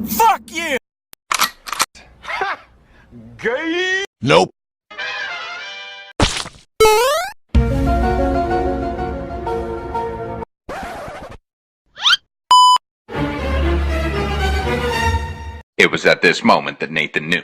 Fuck you! Gay. Nope. It was at this moment that Nathan knew.